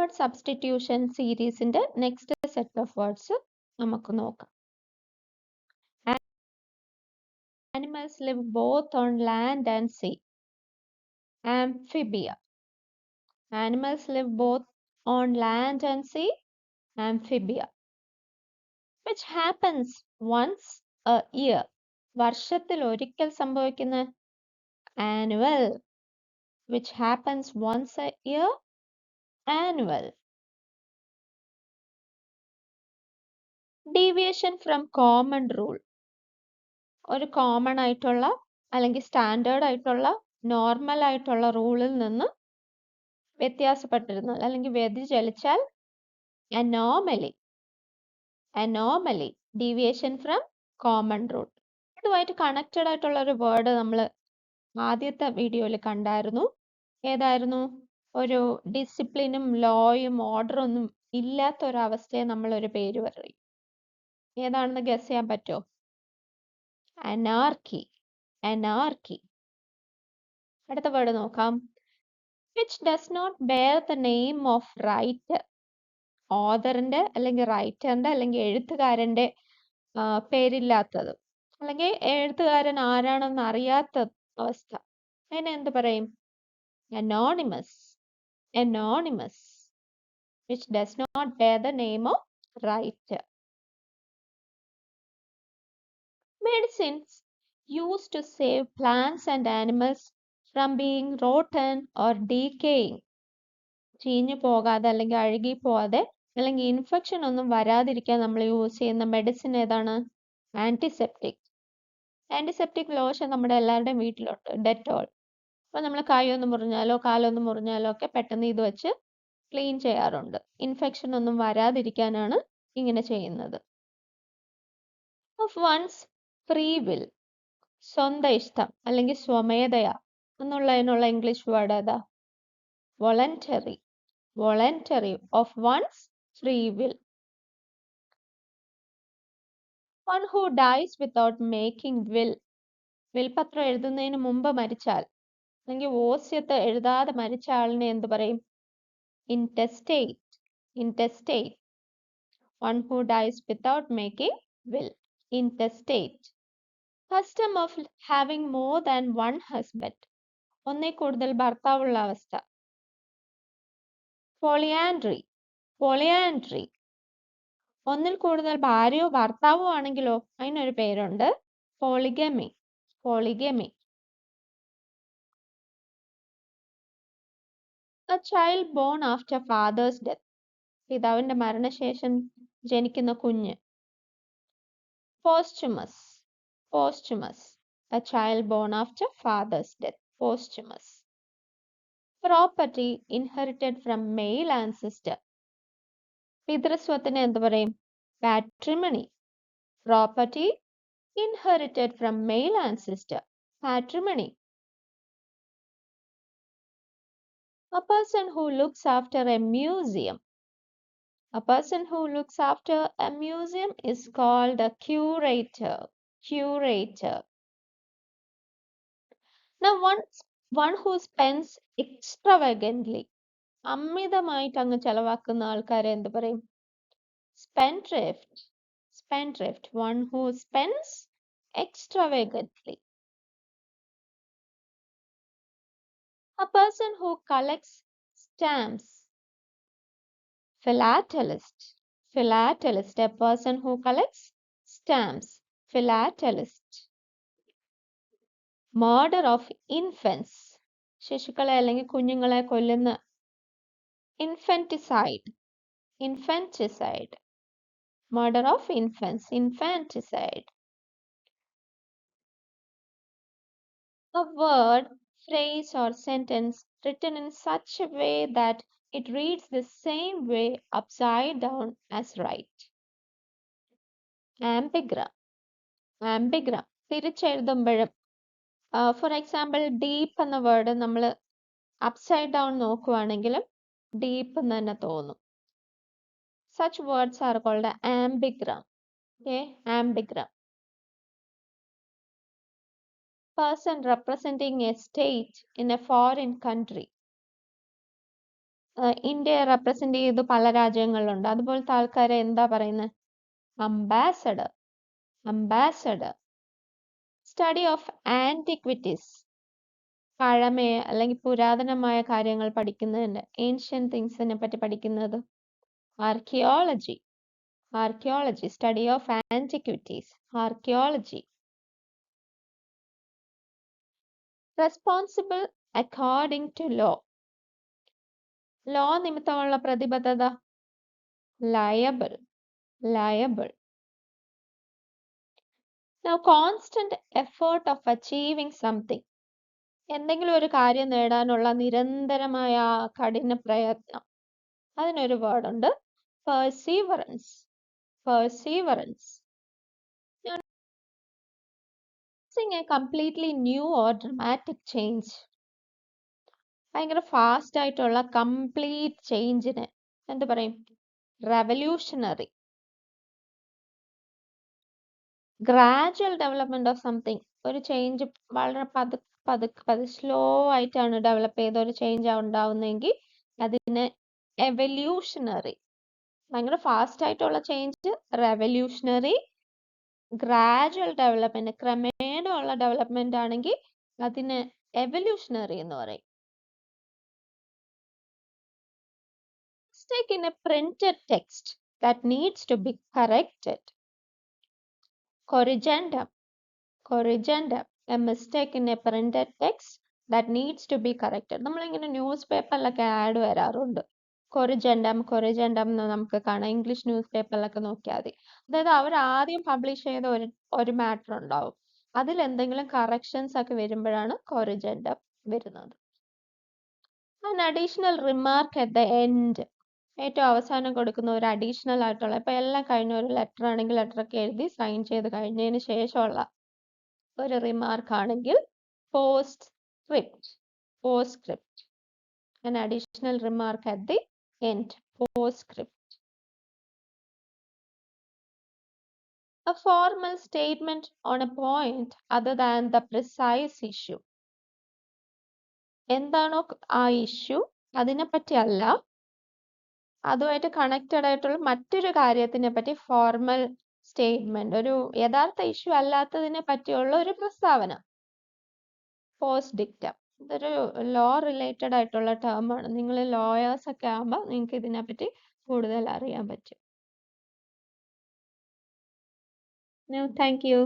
Word substitution സീരീസിന്റെ next set of words നമുക്ക് നോക്കാം. Animals live both on land and sea. Amphibia. Animals live both on land and sea. Amphibia. Which happens once a year. വർഷത്തിൽ ഒരിക്കൽ സംഭവിക്കുന്ന annual. Which happens once a year. Annual. Deviation from common rule. ഒരു common ആയിട്ടുള്ള അല്ലെങ്കിൽ standard ആയിട്ടുള്ള normal ആയിട്ടുള്ള റൂളിൽ നിന്ന് വ്യത്യാസപ്പെട്ടിരുന്നാൽ അല്ലെങ്കിൽ വ്യതിചലിച്ചാൽ anomaly. Deviation from common rule. ഇതുമായിട്ട് കണക്റ്റഡ് ആയിട്ടുള്ള ഒരു വേർഡ് നമ്മൾ ആദ്യത്തെ വീഡിയോയിൽ കണ്ടായിരുന്നു. ഏതായിരുന്നു? ഒരു ഡിസിപ്ലിനും ലോയും ഓർഡറും ഒന്നും ഇല്ലാത്ത ഒരവസ്ഥയെ നമ്മൾ ഒരു പേര് പറയും. ഏതാണെന്ന് ഗസ് ചെയ്യാൻ പറ്റുമോ? അനാർക്കി. അടുത്ത വേർഡ് നോക്കാം. which does not bear the name of writer. ഓഥറിന്റെ അല്ലെങ്കിൽ റൈറ്ററിന്റെ അല്ലെങ്കിൽ എഴുത്തുകാരന്റെ പേരില്ലാത്തത് അല്ലെങ്കിൽ എഴുത്തുകാരൻ ആരാണെന്ന് അറിയാത്ത അവസ്ഥ. അതിനെ എന്ത് പറയും? anonymous. which does not bear the name of writer. Medicines used to save plants and animals from being rotten or decaying. ചീഞ്ഞു പോകാതെ അല്ലെങ്കിൽ അഴുകി പോകാതെ അല്ലെങ്കിൽ ഇൻഫെക്ഷൻ ഒന്നും വരാതിരിക്കാൻ നമ്മൾ യൂസ് ചെയ്യുന്ന മെഡിസിൻ ഏതാണ്? ആന്റിസെപ്റ്റിക് ലോഷൻ നമ്മുടെ എല്ലാവരുടെയും വീട്ടിലുണ്ട്, ഡെറ്റോൾ. അപ്പൊ നമ്മൾ കൈയൊന്ന് മുറിഞ്ഞാലോ കാലൊന്ന് മുറിഞ്ഞാലോ ഒക്കെ പെട്ടെന്ന് ഇത് വെച്ച് ക്ലീൻ ചെയ്യാറുണ്ട്. ഇൻഫെക്ഷൻ ഒന്നും വരാതിരിക്കാനാണ് ഇങ്ങനെ ചെയ്യുന്നത്. Of one's free will. സ്വന്തം ഇഷ്ടം അല്ലെങ്കിൽ സ്വമേധയാ എന്നുള്ളതിനുള്ള ഇംഗ്ലീഷ് വേർഡ് ഏതാ? Voluntary. of one's free will. One who dies without making will. വിൽപത്രം എഴുതുന്നതിന് മുമ്പ് മരിച്ചാൽ അല്ലെങ്കിൽ ഓസ്യത്ത് എഴുതാതെ മരിച്ച ആളിനെ എന്ത് പറയും? intestate. One who dies without making will. Intestate. Custom of having more than one husband. ഒന്നിൽ കൂടുതൽ ഭർത്താവുള്ള അവസ്ഥ. Polyandry. ഒന്നിൽ കൂടുതൽ ഭാര്യയോ ഭർത്താവോ ആണെങ്കിലോ അതിനൊരു പേരുണ്ട്, polygamy. A child born after father's death. പിതാവിന്റെ മരണശേഷം ജനിക്കുന്ന കുഞ്ഞ്. Posthumous. A child born after father's death. Posthumous. Property inherited from male ancestor. പിതൃസ്വത്തിനെ എന്ത് പറയും? Patrimony. Property inherited from male ancestor. Patrimony. A person who looks after a museum. A person who looks after a museum is called a curator. Now one who spends extravagantly. അമിതമായിട്ട് അങ്ങ് ചെലവാക്കുന്ന ആൾക്കാരെ എന്ത് പറയും? Spendthrift. One who spends extravagantly. A person who collects stamps. Philatelist. A person who collects stamps. Philatelist. Murder of infants. ശിശുക്കളെ അല്ലെങ്കിൽ കുഞ്ഞുങ്ങളെ കൊല്ലുന്ന infanticide. Murder of infants. Infanticide. A word, phrase or sentence written in such a way that it reads the same way upside down as right. Ambigram. തിരിച്ചെഴുതുമ്പോഴും for example deep എന്ന word നമ്മൾ upside down നോക്കുവാണെങ്കിലും deep എന്ന് തന്നെ തോന്നും. Such words are called ambigram. Ambigram. Person representing a state in a foreign country. ഇന്ത്യയെ represent ചെയ്ത് പല രാജ്യങ്ങളിലുണ്ട്. അതുപോലത്തെ ആൾക്കാരെ എന്താ പറയുന്നത്? Ambassador. Ambassador. Study of antiquities. പഴമയെ അല്ലെങ്കിൽ പുരാതനമായ കാര്യങ്ങൾ പഠിക്കുന്നതിന്, ഏൻഷ്യൻ തിങ്സിനെ പറ്റി പഠിക്കുന്നത്. Archaeology. Archaeology. Study of antiquities. Archaeology. Responsible according to law. Law നിമിത്തമുള്ള പ്രതിബദ്ധത. Liable. Liable. Now, constant effort of achieving something. എന്തെങ്കിലും ഒരു കാര്യം നേടാനുള്ള നിരന്തരമായ കഠിന പ്രയത്നം. അതിനൊരു വേർഡ് ഉണ്ട്, perseverance. Perseverance. A completely new or dramatic change. ഭയങ്കര ഫാസ്റ്റ് ആയിട്ടുള്ള കംപ്ലീറ്റ് ചേഞ്ചിന് എന്ത് പറയും? Revolutionary. Gradual development of something. ഒരു ചേഞ്ച് വളരെ പതുക്കെ സ്ലോ ആയിട്ടാണ് ഡെവലപ്പ് ചെയ്ത ഒരു ചേഞ്ച് ഉണ്ടാവുന്നതെങ്കിൽ അതിന് എവല്യൂഷണറി. ഭയങ്കര ഫാസ്റ്റ് ആയിട്ടുള്ള ചേഞ്ച് റെവല്യൂഷണറി. ഗ്രാജുവൽ ഡെവലപ്മെന്റ്, ക്രമേണ ഉള്ള ഡെവലപ്മെന്റ് ആണെങ്കിൽ അതിന് എവല്യൂഷണറി എന്ന് പറയും. Mistake in a printed text that needs to be corrected. Corrigendum. Corrigendum. A mistake in a printed text that needs to be corrected. നമ്മളിങ്ങനെ news പേപ്പറിലൊക്കെ add വരാറുണ്ട്. കൊറിജൻഡം കൊറിജൻഡം എന്ന് നമുക്ക് കാണാം. ഇംഗ്ലീഷ് ന്യൂസ് പേപ്പറിലൊക്കെ നോക്കിയാൽ മതി. അതായത് അവർ ആദ്യം പബ്ലിഷ് ചെയ്ത ഒരു മാറ്റർ ഉണ്ടാവും. അതിൽ എന്തെങ്കിലും കറക്ഷൻസ് ഒക്കെ വരുമ്പോഴാണ് കൊറിജൻഡം വരുന്നത്. An additional remark at the end. ഏറ്റവും അവസാനം കൊടുക്കുന്ന ഒരു അഡീഷണൽ ആയിട്ടുള്ള, ഇപ്പൊ എല്ലാം കഴിഞ്ഞ ഒരു ലെറ്റർ ആണെങ്കിൽ ലെറ്റർ ഒക്കെ എഴുതി സൈൻ ചെയ്ത് കഴിഞ്ഞതിന് ശേഷമുള്ള ഒരു റിമാർക്ക് ആണെങ്കിൽ post script. Post script. An additional remark at the end. Postscript. A formal statement on a point other than the precise issue. എന്താണോ ആ ഇഷ്യൂ അതിനെ പറ്റി അല്ല, അതുമായിട്ട് കണക്റ്റഡ് ആയിട്ടുള്ള മറ്റൊരു കാര്യത്തിനെ പറ്റി ഫോർമൽ സ്റ്റേറ്റ്മെന്റ്, ഒരു യഥാർത്ഥ ഇഷ്യൂ അല്ലാത്തതിനെ പറ്റിയുള്ള ഒരു പ്രസ്താവന. Post dictum. ഇതൊരു ലോ റിലേറ്റഡ് ആയിട്ടുള്ള ടേം ആണ്. നിങ്ങൾ ലോയേഴ്സ് ഒക്കെ ആകുമ്പോൾ നിങ്ങൾക്ക് ഇതിനെപ്പറ്റി കൂടുതൽ അറിയാൻ പറ്റും. Thank you.